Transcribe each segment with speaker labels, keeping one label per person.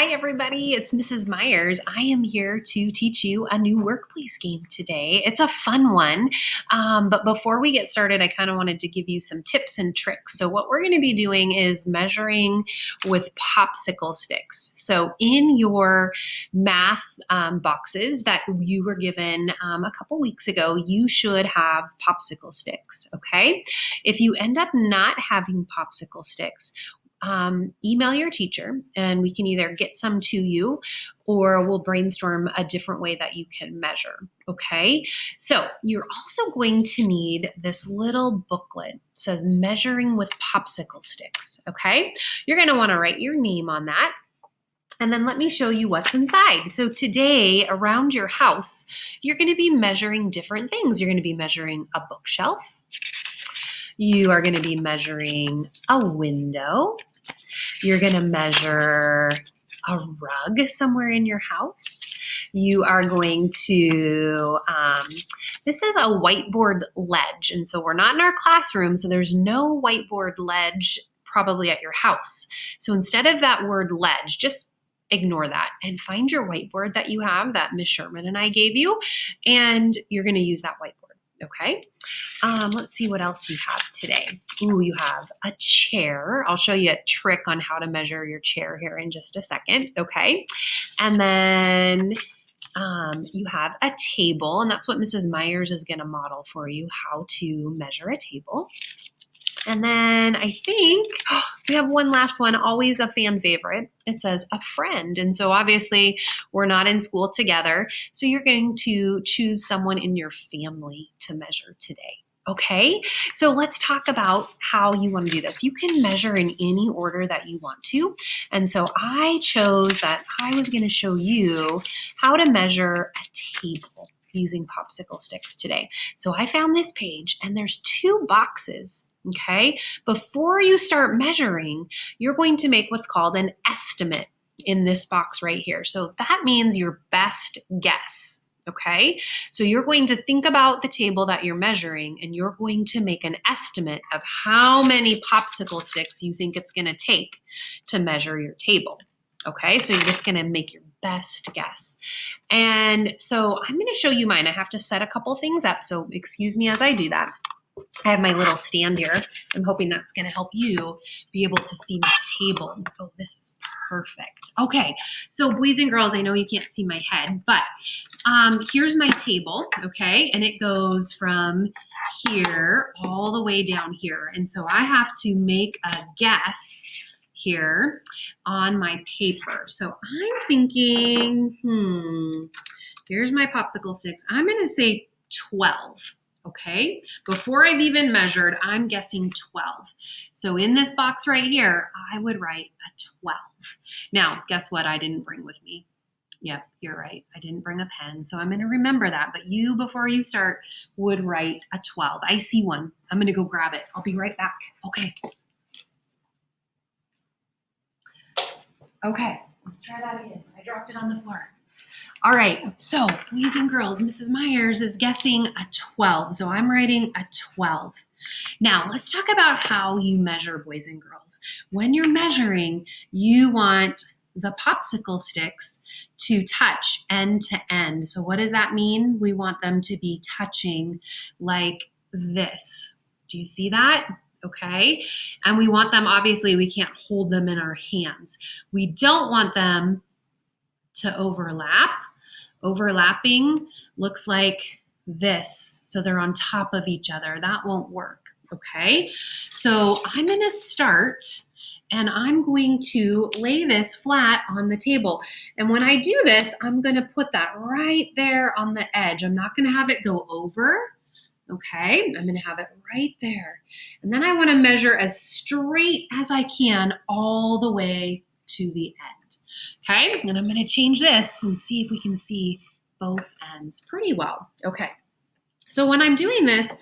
Speaker 1: Hi, everybody. It's Mrs. Myers. I am here to teach you a new workplace game today. It's a fun one. But before we get started, I kind of wanted to give you some tips and tricks. So what we're going to be doing is measuring with popsicle sticks. So in your math boxes that you were given a couple weeks ago, you should have popsicle sticks, okay? If you end up not having popsicle sticks, email your teacher and we can either get some to you or we'll brainstorm a different way that you can measure. Okay, so you're also going to need this little booklet. It says measuring with popsicle sticks. Okay, you're going to want to write your name on that. And then let me show you what's inside. So today around your house, you're going to be measuring different things. You're going to be measuring a bookshelf. You are going to be measuring a window. You're going to measure a rug somewhere in your house. You are going to, this is a whiteboard ledge. And so we're not in our classroom, so there's no whiteboard ledge probably at your house. So instead of that word ledge, just ignore that and find your whiteboard that you have that Miss Sherman and I gave you, and you're going to use that whiteboard. Okay, let's see what else you have today. Ooh, you have a chair. I'll show you a trick on how to measure your chair here in just a second, okay? And then you have a table, and that's what Mrs. Myers is gonna model for you, how to measure a table. And then I think we have one last one, always a fan favorite. It says a friend. And so obviously we're not in school together. So you're going to choose someone in your family to measure today. Okay, so let's talk about how you want to do this. You can measure in any order that you want to. And so I chose that I was going to show you how to measure a table using popsicle sticks today. So I found this page and there's two boxes. Okay, before you start measuring, you're going to make what's called an estimate in this box right here. So that means your best guess. Okay, so you're going to think about the table that you're measuring and you're going to make an estimate of how many popsicle sticks you think it's going to take to measure your table. Okay, so you're just going to make your best guess. And so I'm going to show you mine. I have to set a couple things up, so excuse me as I do that. I have my little stand here. I'm hoping that's going to help you be able to see my table. Oh, this is perfect. Okay, so boys and girls, I know you can't see my head, but here's my table, okay? And it goes from here all the way down here. And so I have to make a guess here on my paper. So I'm thinking, here's my popsicle sticks. I'm going to say 12. Okay, before I've even measured, I'm guessing 12. So in this box right here, I would write a 12. Now, guess what I didn't bring with me? Yep, you're right. I didn't bring a pen. So I'm going to remember that. But you, before you start, would write a 12. I see one. I'm going to go grab it. I'll be right back. Okay. Okay, let's try that again. I dropped it on the floor. All right, so boys and girls, Mrs. Myers is guessing a 12. So I'm writing a 12. Now, let's talk about how you measure, boys and girls. When you're measuring, you want the popsicle sticks to touch end to end. So what does that mean? We want them to be touching like this. Do you see that? Okay, and we want them, obviously, we can't hold them in our hands. We don't want them to overlap. Overlapping looks like this. So they're on top of each other. That won't work, okay? So I'm gonna start and I'm going to lay this flat on the table. And when I do this, I'm gonna put that right there on the edge. I'm not gonna have it go over, okay? I'm gonna have it right there. And then I wanna measure as straight as I can all the way to the end. Okay, and I'm going to change this and see if we can see both ends pretty well. Okay, so when I'm doing this,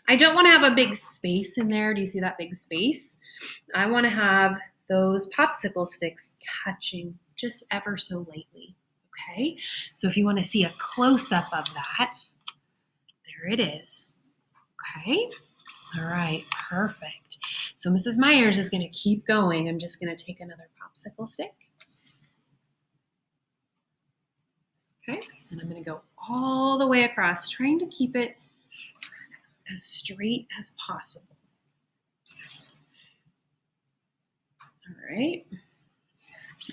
Speaker 1: I don't want to have a big space in there. Do you see that big space? I want to have those popsicle sticks touching just ever so lightly. Okay, so if you want to see a close-up of that, there it is. Okay, all right, perfect. So Mrs. Myers is going to keep going. I'm just going to take another popsicle stick. Okay, and I'm going to go all the way across, trying to keep it as straight as possible. All right,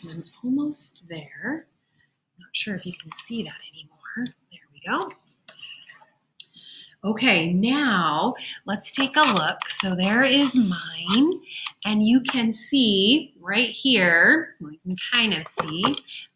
Speaker 1: and I'm almost there. Not sure if you can see that anymore. There we go. Okay, now let's take a look. So there is mine, and you can see right here, well, you can kind of see,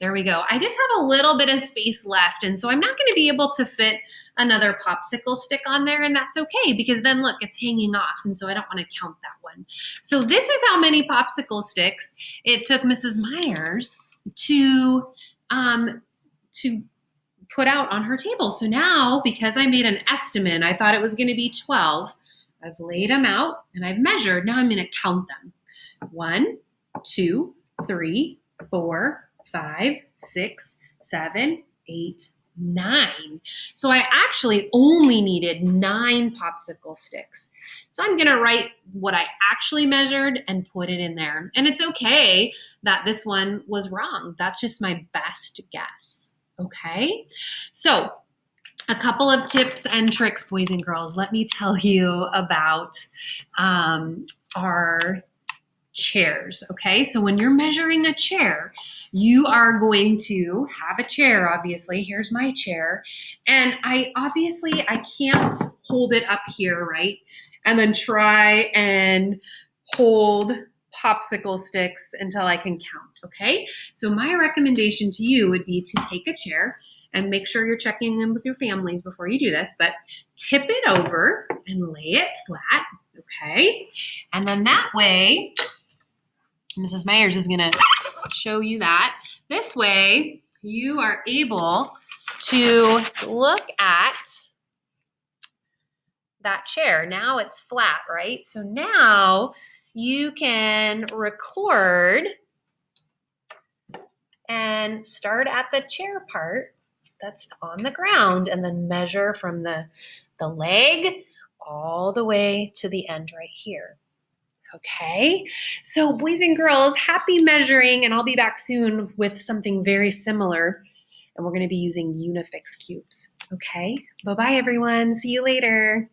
Speaker 1: there we go. I just have a little bit of space left, and so I'm not going to be able to fit another popsicle stick on there, and that's okay, because then look, it's hanging off, and so I don't want to count that one. So this is how many popsicle sticks it took Mrs. Myers to put out on her table. So now, because I made an estimate, I thought it was going to be 12. I've laid them out and I've measured. Now I'm going to count them. 1, 2, 3, 4, 5, 6, 7, 8, 9. So I actually only needed 9 popsicle sticks. So I'm going to write what I actually measured and put it in there. And it's okay that this one was wrong. That's just my best guess. Okay, so a couple of tips and tricks, boys and girls. Let me tell you about our chairs. Okay, so when you're measuring a chair, you are going to have a chair, obviously. Here's my chair. And I can't hold it up here, right? And then try and hold popsicle sticks until I can count, okay? So my recommendation to you would be to take a chair and make sure you're checking in with your families before you do this, but tip it over and lay it flat, okay? And then that way, Mrs. Myers is gonna show you that. This way, you are able to look at that chair. Now it's flat, right? So now you can record and start at the chair part that's on the ground and then measure from the leg all the way to the end right here. Okay, so boys and girls, happy measuring, and I'll be back soon with something very similar, and we're going to be using Unifix cubes. Okay, bye-bye everyone. See you later.